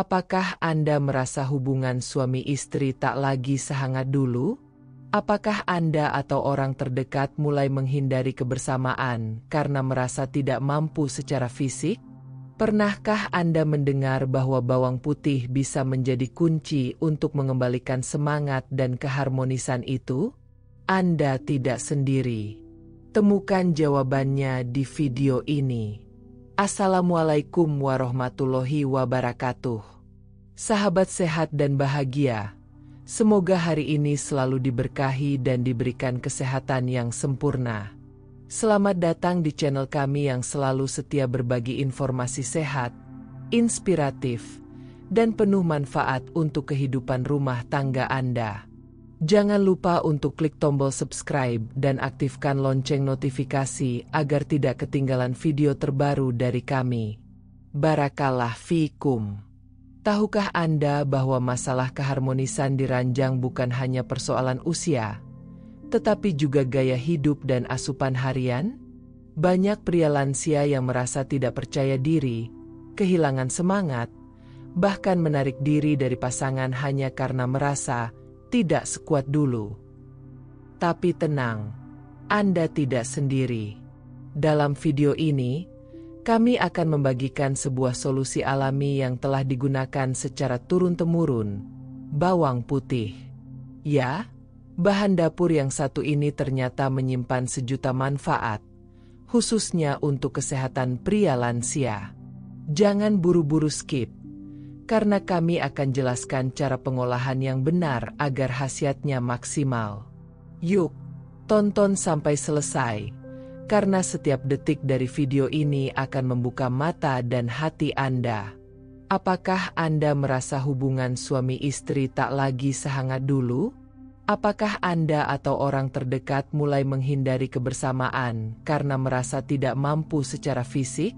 Apakah Anda merasa hubungan suami istri tak lagi sehangat dulu? Apakah Anda atau orang terdekat mulai menghindari kebersamaan karena merasa tidak mampu secara fisik? Pernahkah Anda mendengar bahwa bawang putih bisa menjadi kunci untuk mengembalikan semangat dan keharmonisan itu? Anda tidak sendiri. Temukan jawabannya di video ini. Assalamualaikum warahmatullahi wabarakatuh. Sahabat sehat dan bahagia, semoga hari ini selalu diberkahi dan diberikan kesehatan yang sempurna. Selamat datang di channel kami yang selalu setia berbagi informasi sehat, inspiratif, dan penuh manfaat untuk kehidupan rumah tangga Anda. Jangan lupa untuk klik tombol subscribe dan aktifkan lonceng notifikasi agar tidak ketinggalan video terbaru dari kami. Barakallah fikum. Tahukah Anda bahwa masalah keharmonisan di ranjang bukan hanya persoalan usia, tetapi juga gaya hidup dan asupan harian? Banyak pria lansia yang merasa tidak percaya diri, kehilangan semangat, bahkan menarik diri dari pasangan hanya karena merasa tidak sekuat dulu. Tapi tenang, Anda tidak sendiri. Dalam video ini, kami akan membagikan sebuah solusi alami yang telah digunakan secara turun-temurun, bawang putih. Ya, bahan dapur yang satu ini ternyata menyimpan sejuta manfaat, khususnya untuk kesehatan pria lansia. Jangan buru-buru skip, karena kami akan jelaskan cara pengolahan yang benar agar khasiatnya maksimal. Yuk, tonton sampai selesai, karena setiap detik dari video ini akan membuka mata dan hati Anda. Apakah Anda merasa hubungan suami istri tak lagi sehangat dulu? Apakah Anda atau orang terdekat mulai menghindari kebersamaan karena merasa tidak mampu secara fisik?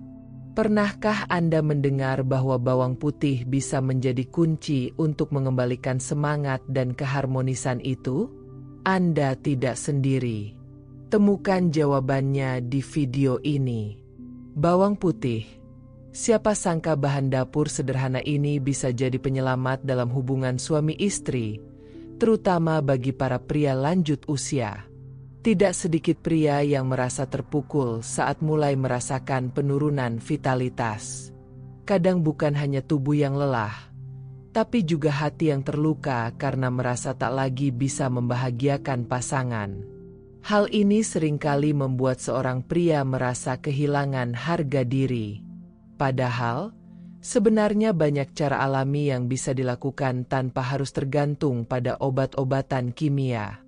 Pernahkah Anda mendengar bahwa bawang putih bisa menjadi kunci untuk mengembalikan semangat dan keharmonisan itu? Anda tidak sendiri. Temukan jawabannya di video ini. Bawang putih. Siapa sangka bahan dapur sederhana ini bisa jadi penyelamat dalam hubungan suami istri, terutama bagi para pria lanjut usia. Tidak sedikit pria yang merasa terpukul saat mulai merasakan penurunan vitalitas. Kadang bukan hanya tubuh yang lelah, tapi juga hati yang terluka karena merasa tak lagi bisa membahagiakan pasangan. Hal ini seringkali membuat seorang pria merasa kehilangan harga diri. Padahal, sebenarnya banyak cara alami yang bisa dilakukan tanpa harus tergantung pada obat-obatan kimia.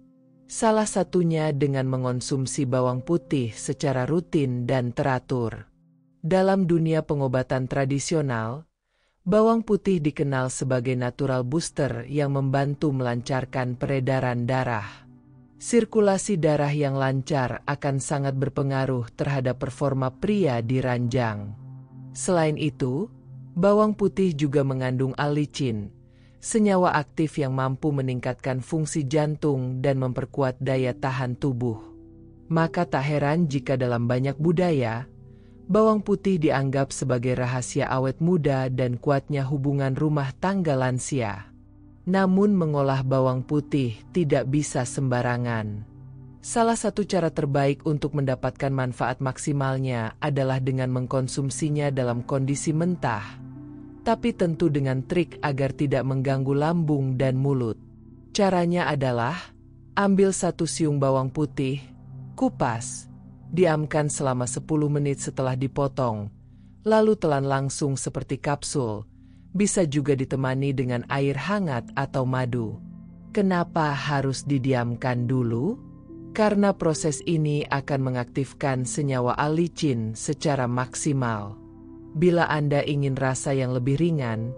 Salah satunya dengan mengonsumsi bawang putih secara rutin dan teratur. Dalam dunia pengobatan tradisional, bawang putih dikenal sebagai natural booster yang membantu melancarkan peredaran darah. Sirkulasi darah yang lancar akan sangat berpengaruh terhadap performa pria di ranjang. Selain itu, bawang putih juga mengandung allicin, senyawa aktif yang mampu meningkatkan fungsi jantung dan memperkuat daya tahan tubuh. Maka tak heran jika dalam banyak budaya, bawang putih dianggap sebagai rahasia awet muda dan kuatnya hubungan rumah tangga lansia. Namun mengolah bawang putih tidak bisa sembarangan. Salah satu cara terbaik untuk mendapatkan manfaat maksimalnya adalah dengan mengkonsumsinya dalam kondisi mentah, tapi tentu dengan trik agar tidak mengganggu lambung dan mulut. Caranya adalah, ambil 1 siung bawang putih, kupas, diamkan selama 10 menit setelah dipotong, lalu telan langsung seperti kapsul, bisa juga ditemani dengan air hangat atau madu. Kenapa harus didiamkan dulu? Karena proses ini akan mengaktifkan senyawa allicin secara maksimal. Bila Anda ingin rasa yang lebih ringan,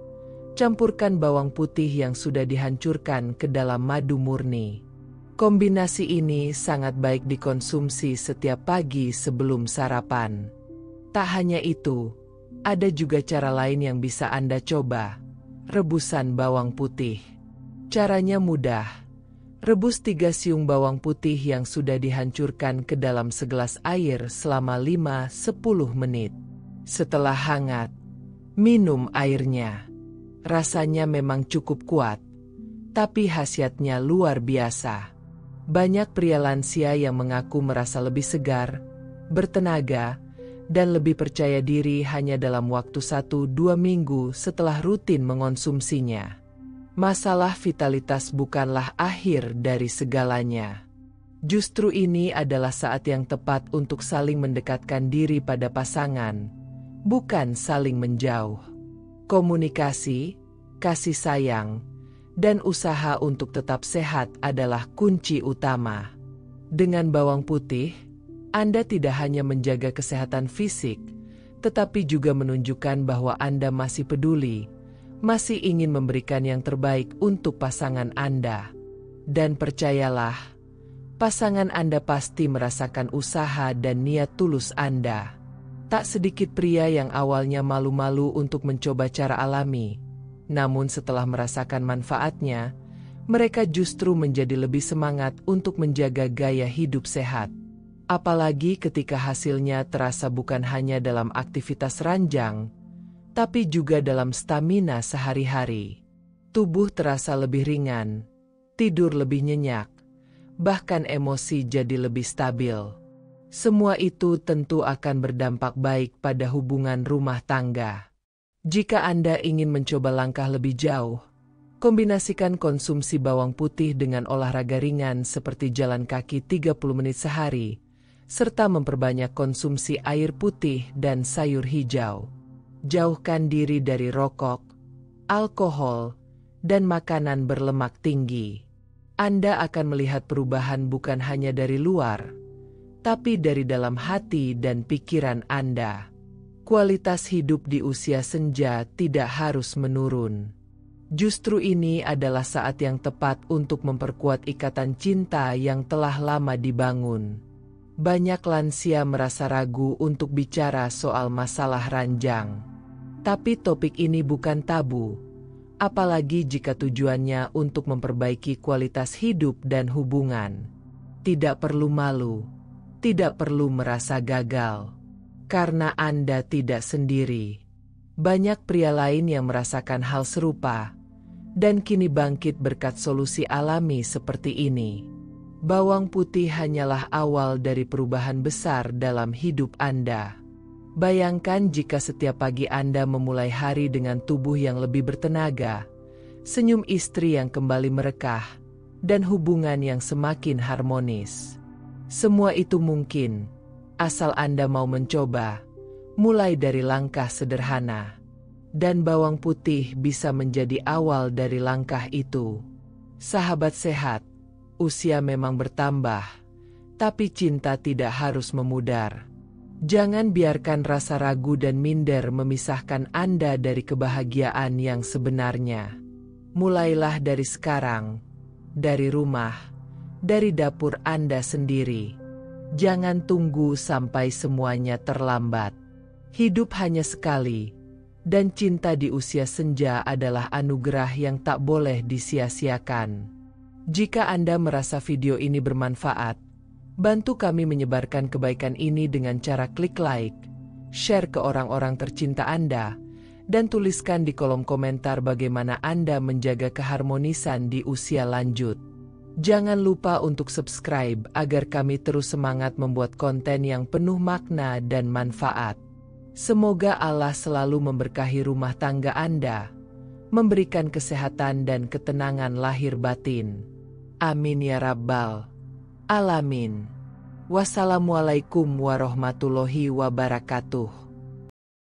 campurkan bawang putih yang sudah dihancurkan ke dalam madu murni. Kombinasi ini sangat baik dikonsumsi setiap pagi sebelum sarapan. Tak hanya itu, ada juga cara lain yang bisa Anda coba. Rebusan bawang putih. Caranya mudah. Rebus 3 siung bawang putih yang sudah dihancurkan ke dalam segelas air selama 5-10 menit. Setelah hangat, minum airnya. rasanya memang cukup kuat, tapi khasiatnya luar biasa. Banyak pria lansia yang mengaku merasa lebih segar, bertenaga, dan lebih percaya diri hanya dalam waktu 1-2 minggu setelah rutin mengonsumsinya. Masalah vitalitas bukanlah akhir dari segalanya. Justru ini adalah saat yang tepat untuk saling mendekatkan diri pada pasangan, bukan saling menjauh. Komunikasi, kasih sayang, dan usaha untuk tetap sehat adalah kunci utama. Dengan bawang putih, Anda tidak hanya menjaga kesehatan fisik, tetapi juga menunjukkan bahwa Anda masih peduli, masih ingin memberikan yang terbaik untuk pasangan Anda. Dan percayalah, pasangan Anda pasti merasakan usaha dan niat tulus Anda. Tak sedikit pria yang awalnya malu-malu untuk mencoba cara alami, namun setelah merasakan manfaatnya, mereka justru menjadi lebih semangat untuk menjaga gaya hidup sehat. Apalagi ketika hasilnya terasa bukan hanya dalam aktivitas ranjang, tapi juga dalam stamina sehari-hari. Tubuh terasa lebih ringan, tidur lebih nyenyak, bahkan emosi jadi lebih stabil. Semua itu tentu akan berdampak baik pada hubungan rumah tangga. Jika Anda ingin mencoba langkah lebih jauh, kombinasikan konsumsi bawang putih dengan olahraga ringan seperti jalan kaki 30 menit sehari, serta memperbanyak konsumsi air putih dan sayur hijau. Jauhkan diri dari rokok, alkohol, dan makanan berlemak tinggi. Anda akan melihat perubahan bukan hanya dari luar, tapi dari dalam hati dan pikiran Anda. Kualitas hidup di usia senja tidak harus menurun. Justru ini adalah saat yang tepat untuk memperkuat ikatan cinta yang telah lama dibangun. Banyak lansia merasa ragu untuk bicara soal masalah ranjang. Tapi topik ini bukan tabu, apalagi jika tujuannya untuk memperbaiki kualitas hidup dan hubungan. Tidak perlu malu, tidak perlu merasa gagal, karena Anda tidak sendiri. Banyak pria lain yang merasakan hal serupa, dan kini bangkit berkat solusi alami seperti ini. Bawang putih hanyalah awal dari perubahan besar dalam hidup Anda. Bayangkan jika setiap pagi Anda memulai hari dengan tubuh yang lebih bertenaga, senyum istri yang kembali merekah, dan hubungan yang semakin harmonis. Semua itu mungkin, asal Anda mau mencoba, mulai dari langkah sederhana. Dan bawang putih bisa menjadi awal dari langkah itu. Sahabat sehat, usia memang bertambah, tapi cinta tidak harus memudar. Jangan biarkan rasa ragu dan minder memisahkan Anda dari kebahagiaan yang sebenarnya. Mulailah dari sekarang, dari rumah, dari dapur Anda sendiri. Jangan tunggu sampai semuanya terlambat. Hidup hanya sekali, dan cinta di usia senja adalah anugerah yang tak boleh disia-siakan. Jika Anda merasa video ini bermanfaat, bantu kami menyebarkan kebaikan ini dengan cara klik like, share ke orang-orang tercinta Anda, dan tuliskan di kolom komentar bagaimana Anda menjaga keharmonisan di usia lanjut. Jangan lupa untuk subscribe agar kami terus semangat membuat konten yang penuh makna dan manfaat. Semoga Allah selalu memberkahi rumah tangga Anda, memberikan kesehatan dan ketenangan lahir batin. Amin ya Rabbal Alamin. Wassalamualaikum warahmatullahi wabarakatuh.